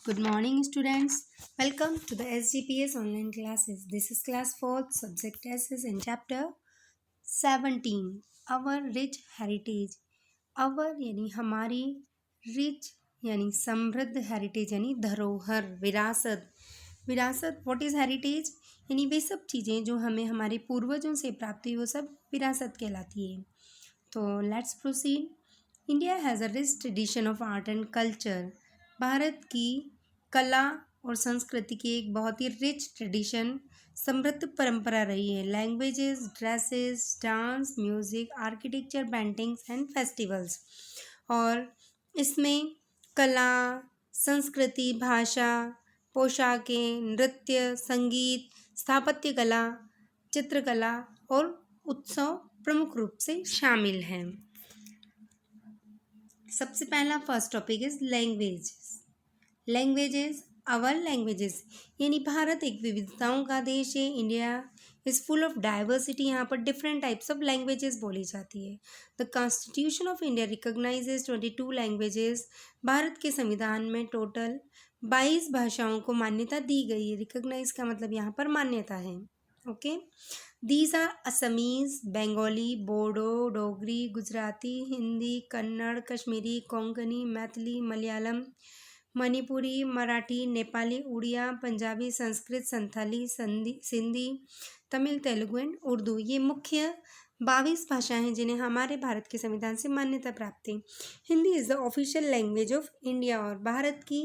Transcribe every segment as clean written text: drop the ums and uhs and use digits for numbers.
Good morning, students. Welcome to the SGPS online classes. This is class 4th, subject S is in chapter 17. Our rich heritage. Our यानी हमारी rich यानी समृद्ध heritage यानी धरोहर विरासत. विरासत व्हाट इज़ हेरिटेज यानी वे सब चीज़ें जो हमें हमारे पूर्वजों से प्राप्त हुई वो सब विरासत कहलाती है. तो let's proceed. India has a rich tradition of art and culture. Bharat की कला और संस्कृति की एक बहुत ही रिच ट्रेडिशन समृद्ध परंपरा रही है. Languages, dresses, dance, music, architecture, paintings and festivals. और इसमें कला, संस्कृति, भाषा, पोशाकें, नृत्य, संगीत, स्थापत्य कला, चित्रकला और उत्सव प्रमुख रूप से शामिल हैं. सबसे पहला first topic is languages. Our languages यानी भारत एक विविधताओं का देश है. India is full of diversity. यहाँ पर डिफरेंट टाइप्स ऑफ लैंग्वेजेस बोली जाती है. The constitution of India recognises 22 languages. Bharat के संविधान में टोटल 22 भाषाओं को मान्यता दी गई है. रिकॉग्नाइज का मतलब यहाँ पर मान्यता है. Okay. These are Assamese, Bengali, Bodo, Dogri, Gujarati, Hindi, Kannada, Kashmiri, Konkani, Maithili, Malayalam, Manipuri, Marathi, Nepali, Oriya, Punjabi, Sanskrit, Santhali, Sindhi, Tamil, Telugu and Urdu. ये मुख्य 22 भाषाएं हैं जिन्हें हमारे भारत के संविधान से मान्यता प्राप्त है. Hindi is the official language of India. और भारत की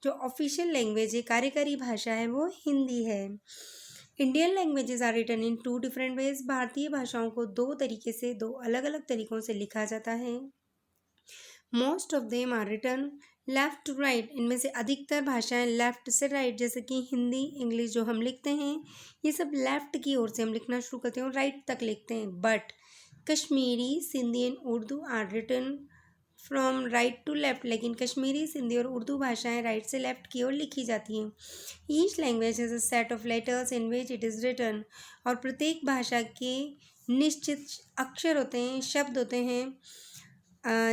जो ऑफिशियल लैंग्वेज है, कार्यकारी भाषा है, वो हिंदी है. Indian languages are written in 2 different ways. भारतीय भाषाओं को 2 तरीके से, 2 अलग अलग तरीक़ों से लिखा जाता है. Most of them are written left to right. इनमें से अधिकतर भाषाएं लेफ़्ट से राइट, जैसे कि हिंदी, इंग्लिश जो हम लिखते हैं ये सब लेफ़्ट की ओर से हम लिखना शुरू करते हैं और राइट तक लिखते हैं. But Kashmiri, Sindhi and Urdu are written from right to left. लेकिन कश्मीरी, सिंधी और उर्दू भाषाएं राइट से लेफ़्ट की ओर लिखी जाती हैं. Each language has a set of letters in which it is written. और प्रत्येक भाषा के निश्चित अक्षर होते हैं, शब्द होते हैं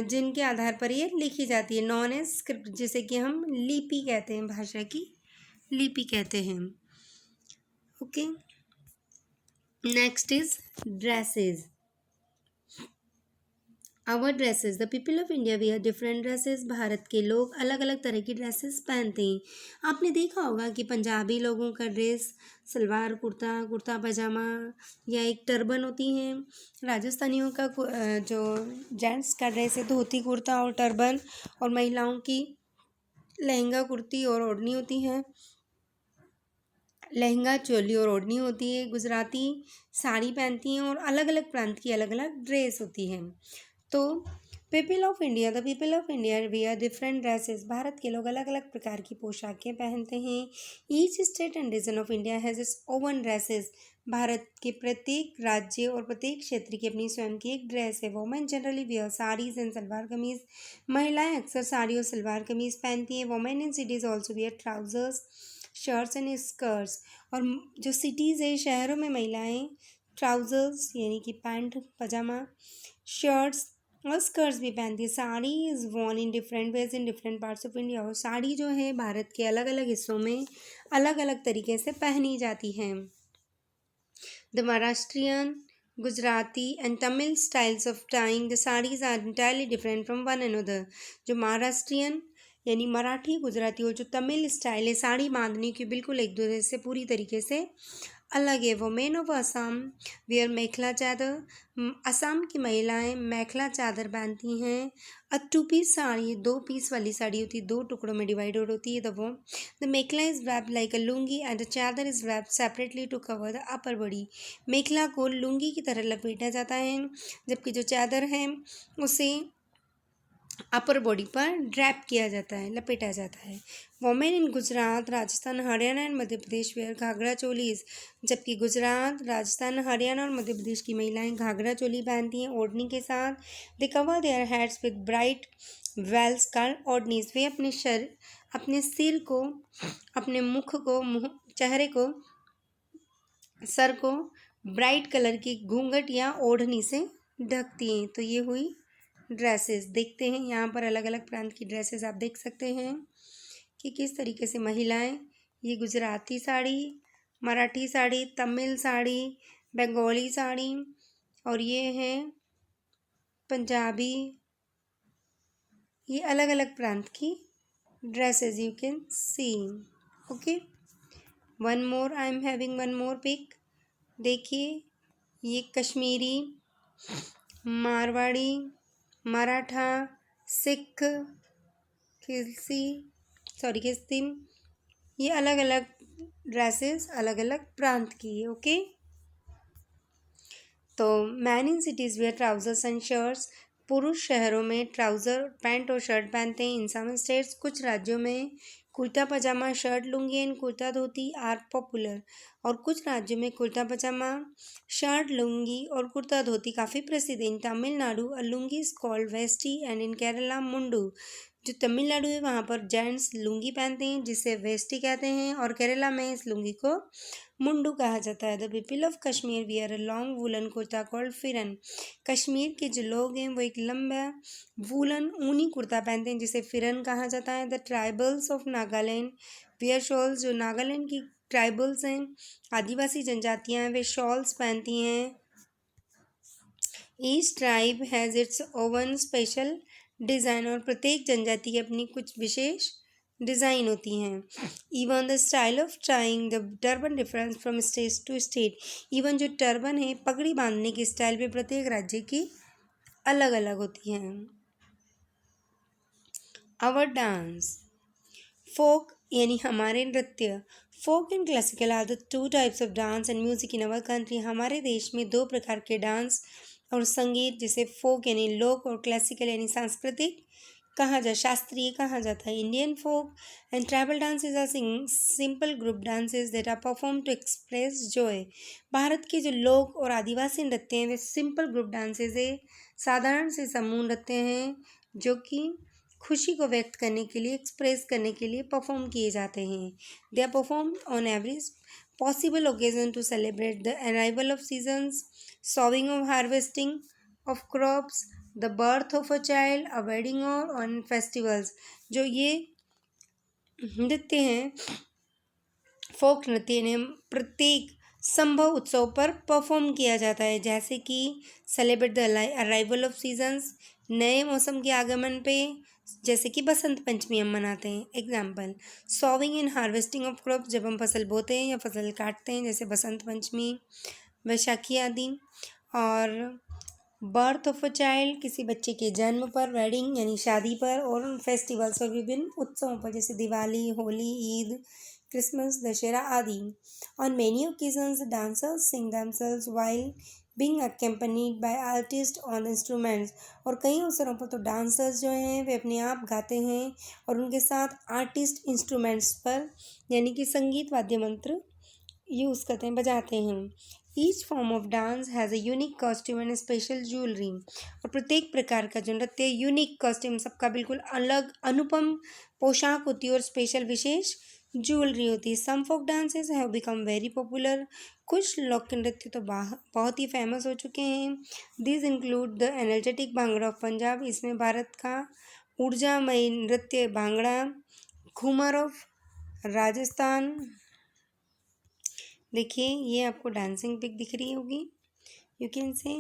जिनके आधार पर ये लिखी जाती है. नॉन एज स्क्रिप्ट, जिसे कि हम लिपि कहते हैं, भाषा की लिपि कहते हैं. Okay. Next is dresses. Our dresses. The people of India wear different dresses. Bharat के लोग अलग अलग तरह की ड्रेसेस पहनते हैं. आपने देखा होगा कि पंजाबी लोगों का ड्रेस सलवार कुर्ता, कुर्ता पजामा या एक टर्बन होती हैं. राजस्थानियों का जो जेंट्स का ड्रेस है धोती कुर्ता और टर्बन. और महिलाओं की लहंगा कुर्ती और ओढ़नी होती है. लहंगा चोली और ओढ़नी होती है. गुजराती साड़ी पहनती हैं. और अलग अलग प्रांत की अलग अलग ड्रेस होती है. तो people of India. The people of India wear different dresses. Bharat के लोग अलग अलग प्रकार की पोशाकें पहनते हैं. Each state and region of India has its own dresses. Bharat के प्रत्येक राज्य और प्रत्येक क्षेत्र की अपनी स्वयं की एक ड्रेस है. Women generally wear saris and salwar kameez. महिलाएं अक्सर साड़ी और सलवार कमीज पहनती हैं. Women in cities also wear trousers, shirts and skirts. और जो सिटीज़ है, शहरों में महिलाएं ट्राउजर्स यानी कि पैंट पजामा, शर्ट्स और स्कर्ट्स भी पहनती है. Sari is worn in different ways in different parts of India. और साड़ी जो है भारत के अलग अलग हिस्सों में अलग अलग तरीके से पहनी जाती हैं. The Maharashtrian, Gujarati and Tamil styles of tying the saris are entirely different from one another. जो महाराष्ट्रियन यानी मराठी, गुजराती और जो तमिल स्टाइल है साड़ी बांधने की, बिल्कुल एक दूसरे से पूरी तरीके से अलग है. वोमेन ऑफ असम वेयर मेखला चादर. असम की महिलाएं मेखला चादर पहनती हैं. अ 2 पीस साड़ी 2 पीस वाली साड़ी होती है, 2 टुकड़ों में डिवाइडेड होती है. The mekhela is wrapped like a lungi and the chadar is wrapped separately to cover the upper body. Mekhela को लुंगी की तरह लपेटा जाता है, जबकि जो चादर है उसे अपर बॉडी पर ड्रैप किया जाता है, लपेटा जाता है. Women in Gujarat, Rajasthan, Haryana and Madhya Pradesh wear ghagra cholis. जबकि गुजरात, राजस्थान, हरियाणा और मध्य प्रदेश की महिलाएं घाघरा चोली पहनती हैं ओढ़नी के साथ. They cover their heads with bright veils called odhnis. वे अपने सिर को, अपने मुख को, चेहरे को, सर को ब्राइट कलर की घूंघट या ओढ़नी से ढकती हैं. तो ये हुई ड्रेसेस. देखते हैं यहाँ पर अलग अलग प्रांत की ड्रेसेस आप देख सकते हैं कि किस तरीके से महिलाएं ये गुजराती साड़ी, मराठी साड़ी, तमिल साड़ी, बंगाली साड़ी और ये है पंजाबी, ये अलग अलग प्रांत की dresses you can see. Okay, one more, I am having one more pic. देखिए, ये कश्मीरी, मारवाड़ी, मराठा, सिख, खिस्ती, ये अलग अलग ड्रेसेस अलग अलग प्रांत की है। ओके, तो man in cities wear trousers and shirts, पुरुष शहरों में ट्राउज़र पैंट और शर्ट पहनते हैं। इन सम स्टेट्स, कुछ राज्यों में kurta pajama, shirt, lungi and kurta dhoti are popular, और कुछ राज्यों में कुर्ता पजामा, शर्ट, लुंगी और कुर्ता धोती काफ़ी प्रसिद्ध है। In Tamil Nadu a lungi is called veshti and in Kerala mundu, जो तमिलनाडु है वहाँ पर जेंट्स लुंगी पहनते हैं जिसे वेस्टी कहते हैं, और केरला में इस लुंगी को मुंडू कहा जाता है। The people of Kashmir wear a long woollen kurta called फिरन, कश्मीर के जो लोग हैं वो एक लंबा वुलन ऊनी कुर्ता पहनते हैं जिसे फिरन कहा जाता है। The tribals of Nagaland wear shawls, जो नागालैंड की ट्राइबल्स हैं, आदिवासी जनजातियाँ हैं, वे शॉल्स पहनती हैं। Each tribe has its oven special design, और प्रत्येक जनजाति की अपनी कुछ विशेष डिज़ाइन होती हैं। Even the style of tying the turban difference from state to state, even जो टर्बन है पगड़ी बांधने की स्टाइल भी प्रत्येक राज्य की अलग अलग होती हैं। आवर डांस, फोक यानी हमारे नृत्य, folk and classical are the two types of dance and music in our country, हमारे देश में दो प्रकार के डांस और संगीत जिसे फोक यानी लोक और क्लासिकल यानी सांस्कृतिक शास्त्रीय कहा जाता है। Indian folk and tribal dances are simple group dances that are perform to express joy, Bharat के जो लोक और आदिवासी नृत्य हैं वे सिंपल ग्रुप डांसेज है, साधारण से समूह नृत्य हैं जो कि खुशी को व्यक्त करने के लिए, एक्सप्रेस करने के लिए परफॉर्म किए जाते हैं। They are perform on every possible occasion to celebrate the arrival of seasons, sowing of harvesting of crops, the birth of a child, a wedding or on festivals। जो ये नृत्य हैं, फोक नृत्य ने प्रत्येक संभव उत्सव पर परफॉर्म किया जाता है, जैसे कि celebrate the arrival of seasons, नए मौसम के आगमन पे, जैसे कि बसंत पंचमी हम मनाते हैं। Example, sowing and harvesting of crops, जब हम फसल बोते हैं या फसल काटते हैं, जैसे बसंत पंचमी, वैशाखी आदि। और बर्थ ऑफ अ चाइल्ड, किसी बच्चे के जन्म पर, वेडिंग यानी शादी पर, और फेस्टिवल्स और विभिन्न उत्सवों पर जैसे दिवाली, होली, ईद, क्रिसमस, दशहरा आदि। On many occasions dancers sing themselves while being accompanied by artist on instruments, और कई अवसरों पर तो डांसर्स जो हैं वे अपने आप गाते हैं और उनके साथ आर्टिस्ट इंस्ट्रूमेंट्स पर यानी कि संगीत वाद्य मंत्र यूज़ करते हैं, बजाते हैं। Each form of dance has a unique costume and special jewellery, और प्रत्येक प्रकार का जो नृत्य यूनिक कॉस्ट्यूम, सबका बिल्कुल अलग अनुपम पोशाक होती है और स्पेशल विशेष ज्वेलरी होती है। Some folk dances have become very popular, कुछ लोक नृत्य तो बहुत ही फेमस हो चुके हैं। This include the energetic bhangra of Punjab, इसमें भारत का ऊर्जामयी नृत्य भांगड़ा, घूमर ऑफ राजस्थान। देखिए, ये आपको डांसिंग पिक दिख रही होगी, यू कैन से,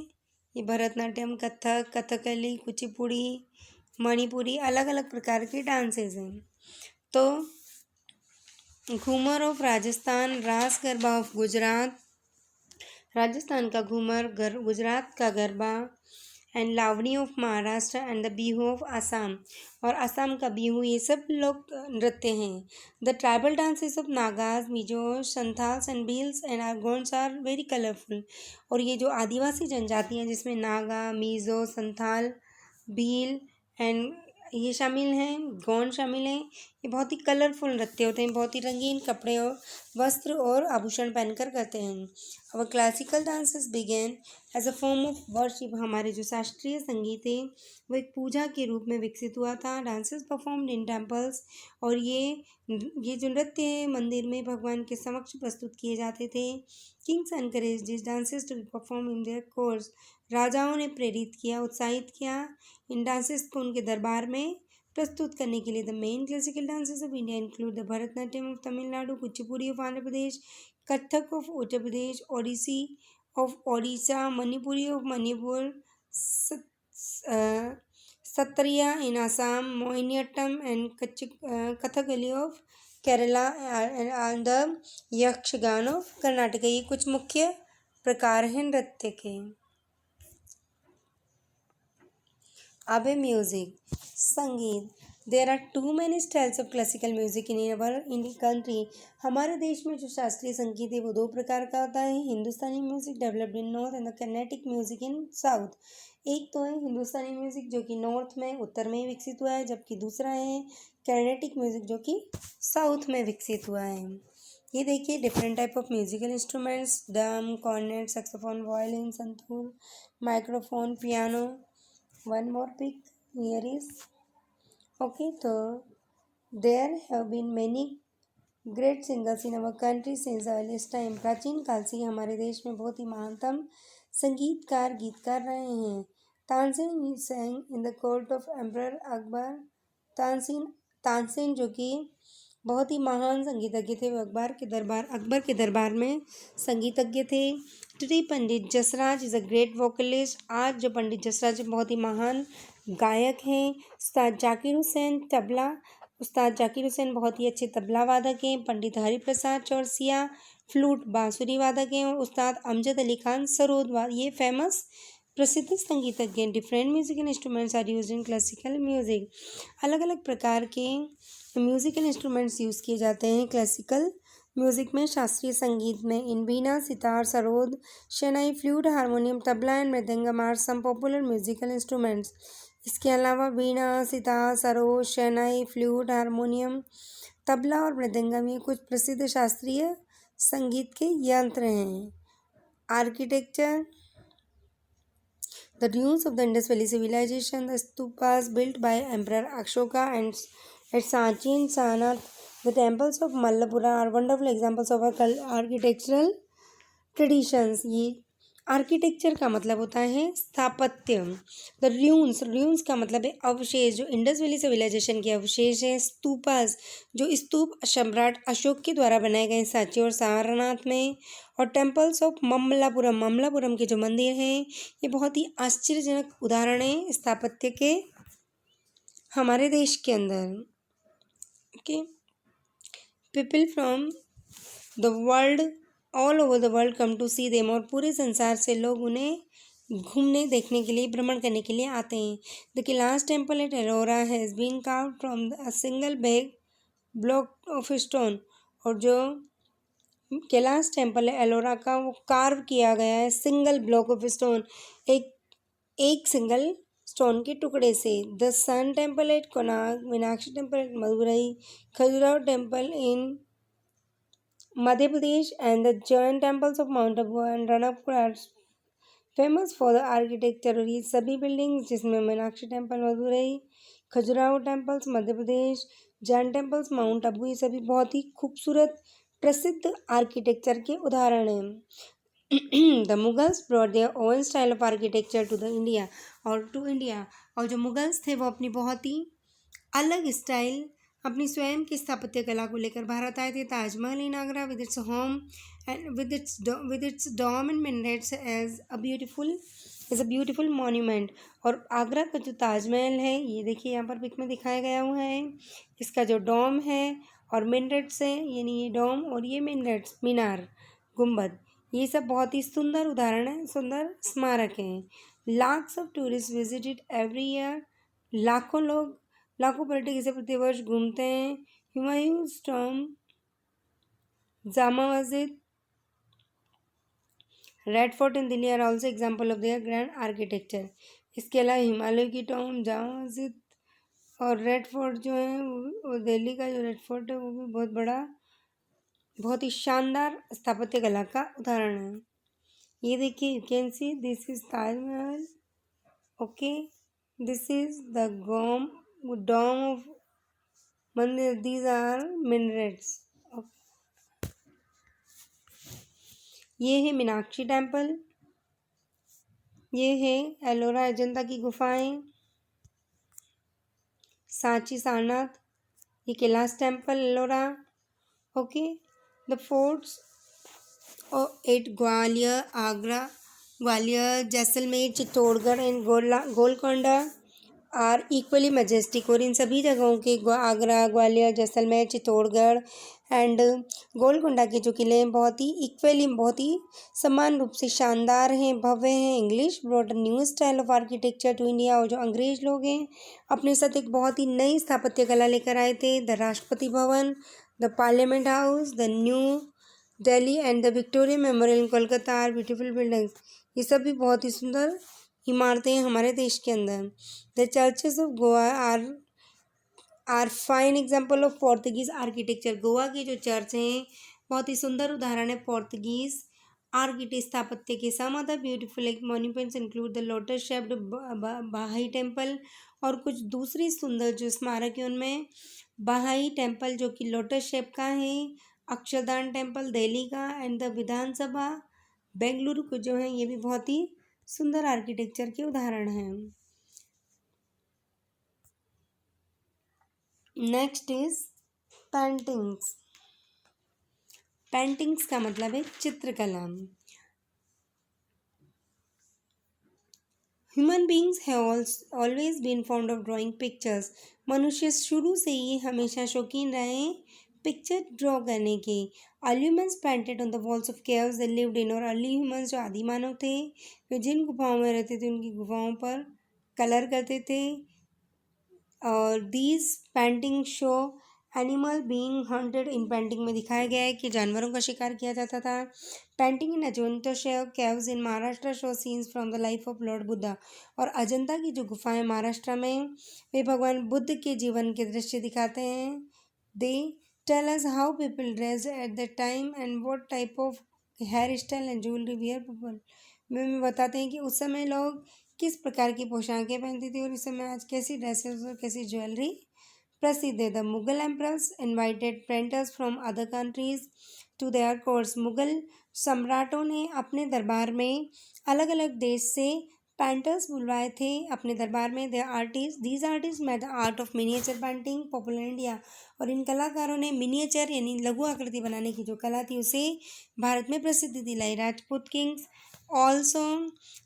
ये भरतनाट्यम, कथक, कथकली, कुचिपुड़ी, मणिपुरी, अलग अलग प्रकार के डांसेस हैं। तो घूमर ऑफ राजस्थान, रास गरबा ऑफ गुजरात, राजस्थान का घूमर, गुजरात का garba, and Lavani of Maharashtra and the Bihu of Assam, और आसाम का बिहू, ये सब लोग नृत्य हैं। The tribal dances of Nagas, Mizo, Santhals and Bhils and Oraons are very colourful, और ये जो आदिवासी जनजाति हैं जिसमें नागा, मिजो, संथाल, भील एंड ये शामिल हैं, गौंड शामिल हैं, ये बहुत ही कलरफुल नृत्य होते हैं, बहुत ही रंगीन कपड़े और वस्त्र और आभूषण पहनकर करते हैं। और classical dances began as a form of worship, हमारे जो शास्त्रीय संगीत है वो एक पूजा के रूप में विकसित हुआ था। डांसेस परफॉर्म्ड इन टेम्पल्स, और ये जो नृत्य है मंदिर में भगवान के समक्ष प्रस्तुत किए जाते थे। Kings encourage this dances to be perform in their courts, राजाओं ने प्रेरित किया, उत्साहित किया इन डांसेस को उनके दरबार में प्रस्तुत करने के लिए। The main classical dances of India include the Bharatanatyam of Tamil Nadu, Kuchipudi of Andhra Pradesh, Kathak of Uttar Pradesh, Odissi of Odisha, Manipuri of Manipur, Sattriya in Assam, Mohiniyattam and Kathakali of Kerala and the Yakshagana of Karnataka. ये कुछ मुख्य प्रकार हैं नृत्य के। अब है म्यूजिक, संगीत। There are too many styles of classical music in our Indian country. हमारे देश में जो शास्त्रीय संगीत है वो दो प्रकार का होता है, Hindustani music developed in north and the Carnatic music in south. एक तो है हिंदुस्तानी म्यूजिक जो कि नॉर्थ में उत्तर में विकसित हुआ है, जबकि दूसरा है कर्नाटिक म्यूजिक जो कि साउथ में विकसित हुआ है। ये देखिए different type of musical instruments, drum, cornet, saxophone, violin, santoor, microphone, piano. One more pick here is okay. So there have been many great singers in our country since the earliest time. प्राचीन काल से हमारे देश में बहुत ही महानतम संगीतकार गीतकार रहे हैं। Tansen sang in the court of Emperor Akbar. Tansen जो कि बहुत ही महान संगीतज्ञ थे, वो अकबर के दरबार में संगीतज्ञ थे। Today Pandit Jasraj is a great vocalist. आज जो पंडित जसराज बहुत ही महान गायक हैं। उस्ताद जाकिर हुसैन तबला, उस्ताद जाकिर हुसैन बहुत ही अच्छे तबला वादक हैं। पंडित हरिप्रसाद चौरसिया फ्लूट बांसुरी वादक हैं। और उस्ताद अमजद अली खान सरोद ये फेमस प्रसिद्ध संगीतज्ञ हैं। Different musical instruments are used in classical music. अलग अलग प्रकार के म्यूजिकल इंस्ट्रूमेंट्स यूज़ किए जाते हैं क्लासिकल म्यूजिक में, शास्त्रीय संगीत में। In veena, sitar, sarod, shehnai, flute, harmonium, tabla and mridangam are some popular musical instruments. इसके अलावा वीणा, सितार, सरोद, शहनाई, फ्लूट, हारमोनियम, तबला और मृदंगम ये कुछ प्रसिद्ध शास्त्रीय संगीत के यंत्र हैं। Architecture, the ruins of the Indus Valley civilization, the stupas built by Emperor Ashoka and at Sanchi and Sarnath, the temples of Mallapura are wonderful examples of our architectural traditions. ये आर्किटेक्चर का मतलब होता है स्थापत्य। The र्यून्स का मतलब है अवशेष, जो इंडस वैली सिविलाइजेशन के अवशेष हैं। स्तूपास जो स्तूप सम्राट अशोक के द्वारा बनाए गए सांची और सारनाथ में। और टेम्पल्स ऑफ ममलापुरम के जो मंदिर हैं ये बहुत ही आश्चर्यजनक उदाहरण हैं स्थापत्य के हमारे देश के अंदर। Okay, people from the world all over the world come to see them. और पूरे संसार से लोग उन्हें घूमने देखने के लिए, भ्रमण करने के लिए आते हैं। The Kailash temple at Ellora has been carved from a single big block of stone. और जो कैलाश टेम्पल है एलोरा का, वो कार्व किया गया है सिंगल ब्लॉक ऑफ स्टोन, एक सिंगल स्टोन के टुकड़े से। The sun temple at Konark, Meenakshi temple at Madurai, Khajuraho temple in Madhya Pradesh and the Jain temples of Mount Abu and Ranakpur are famous for the architecture. और ये सभी बिल्डिंग्स जिसमें Meenakshi temple Madurai, Khajuraho temples Madhya Pradesh, Jain temples Mount Abu, ये सभी बहुत ही खूबसूरत प्रसिद्ध आर्किटेक्चर के उदाहरण हैं। The Mughals brought their own style of architecture to the India और जो मुगल्स थे वो अपनी बहुत ही अलग स्टाइल, अपनी स्वयं की स्थापत्य कला को लेकर भारत आए थे। Taj Mahal in Agra with its home and with its dome and minarets as a beautiful monument. और आगरा का जो ताजमहल है ये देखिए यहाँ पर पिक में दिखाया गया हुआ है। इसका जो डॉम है और मिनरेट्स है, यानी ये डॉम और ये मिनरेट्स, मीनार, गुंबद, ये सब बहुत ही सुंदर उदाहरण है, सुंदर स्मारक हैं। Lakhs of tourist visited every year. लाखों पर्यटक इसे प्रतिवर्ष घूमते हैं। Humayun's tomb, Jama Masjid, red fort in Delhi are also example of their grand architecture. इसके अलावा हिमालय की टॉम, जामा मस्जिद और रेड फोर्ट जो है वो दिल्ली का जो रेड फोर्ट है वो भी बहुत बड़ा, बहुत ही शानदार स्थापत्य कला का उदाहरण है। ये देखिए, you can see this is Taj Mahal. Okay, this is the dome of mandir, these are minarets. ये है मीनाक्षी टेम्पल, ये है एलोरा अजंता की गुफाएं, सांची सारनाथ, ये Kailash temple Ellora. Okay, the forts at Gwalior, Agra, Gwalior, Jaisalmer, Chittorgarh and Golconda are equally majestic. और इन सभी जगहों के आगरा, ग्वालियर, जैसलमेर, चित्तौड़गढ़ एंड गोलकोंडा के जो किले हैं बहुत ही इक्वली, बहुत ही समान रूप से शानदार हैं, भव्य हैं। English brought a new style of architecture to India. और जो अंग्रेज लोग हैं अपने साथ एक बहुत ही नई स्थापत्य कला लेकर आए थे। The Rashtrapati Bhavan, the parliament house, the New Delhi and the Victoria Memorial in Kolkata are beautiful buildings. ये सब भी बहुत ही सुंदर इमारतें हैं हमारे देश के अंदर। The churches of Goa are fine example of Portuguese architecture. Goa के जो चर्च हैं बहुत ही सुंदर उदाहरण है पोर्तुगीज आर्किटेक्ट स्थापत्य के। Some other beautiful monuments include the lotus shaped Bahai temple. और कुछ दूसरी सुंदर जो स्मारक है उनमें बहाई टेम्पल जो कि लोटस शेप का है, अक्षरधाम टेम्पल दिल्ली का एंड द विधानसभा बेंगलुरु को जो है ये भी बहुत ही सुंदर आर्किटेक्चर के उदाहरण हैं। Next is paintings. पेंटिंग्स का मतलब है चित्रकला। Human beings have always been found of drawing pictures. मनुष्य शुरू से ही हमेशा शौकीन रहे हैं पिक्चर ड्रॉ करने के। Early humans painted on the walls of caves they lived in. और अर्ली ह्यूमन्स जो आदि मानव थे वे जिन गुफाओं में रहते थे उनकी गुफाओं पर कलर करते थे। और these painting show animal being hunted. इन पेंटिंग में दिखाया गया है कि जानवरों का शिकार किया जाता था। Painting in Ajanta caves in Maharashtra show scenes from the life of Lord Buddha. और अजंता की जो गुफाएं महाराष्ट्र में वे भगवान बुद्ध के जीवन के दृश्य दिखाते हैं। They tell us how people dress at the time and what type of hair style and jewellery wear people. में बताते हैं कि उस समय लोग किस प्रकार की पोशाकें पहनती थी और इस समय आज कैसी ड्रेसेस और कैसी ज्वेलरी प्रसिद्ध है। The Mughal emperors invited painters from other countries to their courts. Mughal सम्राटों ने अपने दरबार में अलग अलग देश से पेंटर्स बुलवाए थे अपने दरबार में। These artist made the art of miniature painting popular India. और इन कलाकारों ने मिनिएचर यानी लघु आकृति बनाने की जो कला थी उसे भारत में प्रसिद्धि दिलाई। Rajput Kings also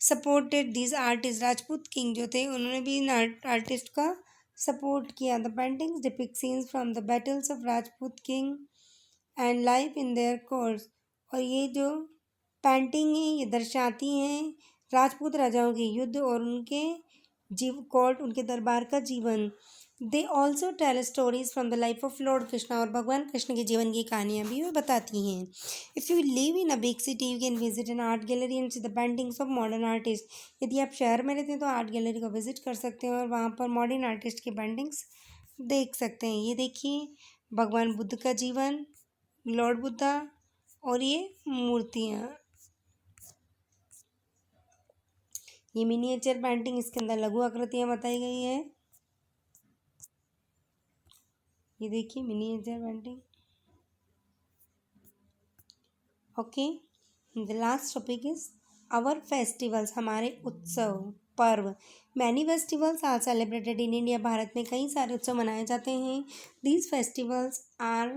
supported these artist. Rajput king जो थे उन्होंने भी इन आर्टिस्ट का सपोर्ट किया। The paintings depict scenes from the battles of Rajput king and life in their courts. और ये जो पेंटिंग है ये दर्शाती हैं राजपूत राजाओं के युद्ध और उनके कोर्ट, उनके दरबार का जीवन। They also tell stories from the life of lord Krishna. और भगवान कृष्ण के जीवन की कहानियाँ भी वे बताती हैं। If you live in a big city you can visit an art gallery and see the paintings of modern artist. यदि आप शहर में रहते हैं तो आर्ट गैलरी को विजिट कर सकते हैं और वहाँ पर मॉडर्न आर्टिस्ट की पेंटिंग्स देख सकते हैं। ये देखिए भगवान बुद्ध का जीवन, लॉर्ड बुद्धा और ये मूर्तियाँ। ये मिनिएचर पेंटिंग, इसके अंदर लघु आकृतियाँ बताई गई है। ये देखिए miniature painting. Okay, the last topic is our festivals. हमारे उत्सव पर्व। Many festivals are celebrated in India. Bharat में कई सारे उत्सव मनाए जाते हैं। These festivals are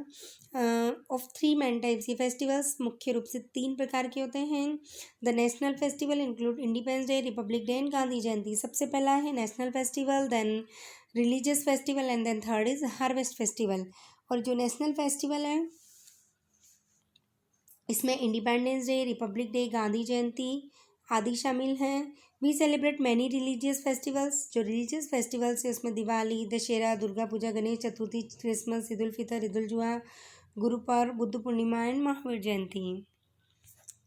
of 3 main types. ये फेस्टिवल्स मुख्य रूप से 3 प्रकार के होते हैं। The national festival include Independence Day, Republic Day and Gandhi Jayanti. सबसे पहला है national festival, then religious festival and then third is harvest festival. और जो नेशनल फेस्टिवल है इसमें Independence Day, Republic Day, Gandhi Jayanti आदि शामिल हैं। We celebrate many religious festivals. जो रिलीजियस फेस्टिवल्स है उसमें दिवाली, दशहरा, दुर्गा पूजा, गणेश चतुर्थी, क्रिसमस, ईद उल फितर, ईद उल जुहा, गुरु पर्व, बुद्ध पूर्णिमा एंड महावीर जयंती।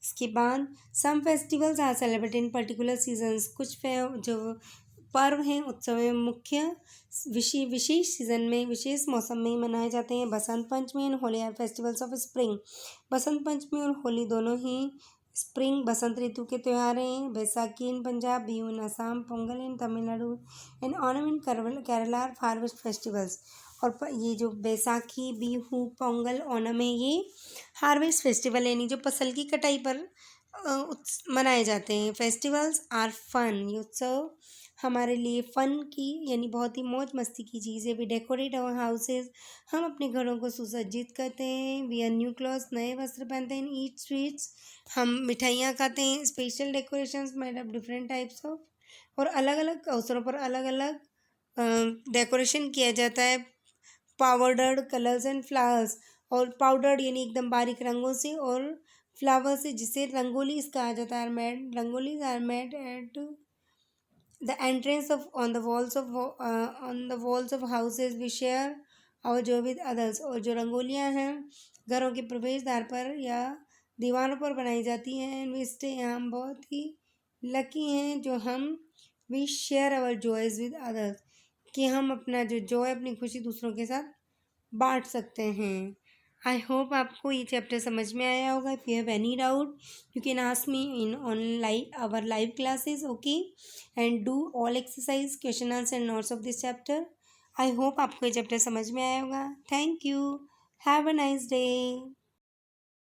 इसके बाद some festivals are celebrated in particular seasons. कुछ जो पर्व हैं उत्सव में मुख्य विशेष सीजन में, विशेष मौसम में मनाए जाते हैं। Basant Panchami and Holi are festivals of spring. Basant Panchami और होली दोनों ही स्प्रिंग बसंत ऋतु के त्यौहार हैं। Baisakhi in Punjab, Bihu in Assam, Pongal in Tamil Nadu and Onam in Kerala are harvest festivals. और ये जो बैसाखी, बिहू, पोंगल, ओणम है ये हार्वेस्ट फेस्टिवल यानी जो फसल की कटाई पर मनाए जाते हैं। Festivals are fun. ये उत्सव हमारे लिए फ़न की यानी बहुत ही मौज मस्ती की चीज़ है। वी डेकोरेट आवर हाउसेज, हम अपने घरों को सुसज्जित करते हैं। वी आर न्यू क्लॉथ्स, नए वस्त्र पहनते हैं। ईट स्वीट्स, हम मिठाइयाँ खाते हैं। Special decorations made of different types of, और अलग अलग अवसरों पर अलग अलग डेकोरेशन किया जाता है। पाउडर्ड कलर्स एंड फ्लावर्स, और पाउडर्ड यानी एकदम बारीक रंगों से, और फ्लावर से, जिसे रंगोलीज कहा जाता है, made rangolis are made at the entrance of on the walls of houses. We share our joy with others, और जो रंगोलियाँ हैं घरों के प्रवेश द्वार पर या दीवारों पर बनाई जाती हैं। एंड वी स्टे, हम बहुत ही लकी हैं जो हम we share our joys with others, कि हम अपना जो जॉय, अपनी खुशी दूसरों के साथ बांट सकते हैं। आई होप आपको ये चैप्टर समझ में आया होगा। If you have any doubt you can ask me in online our live classes, okay, and do all exercise, question answer and notes of this chapter. I hope आपको ये चैप्टर समझ में आया होगा। Thank you, have a nice day.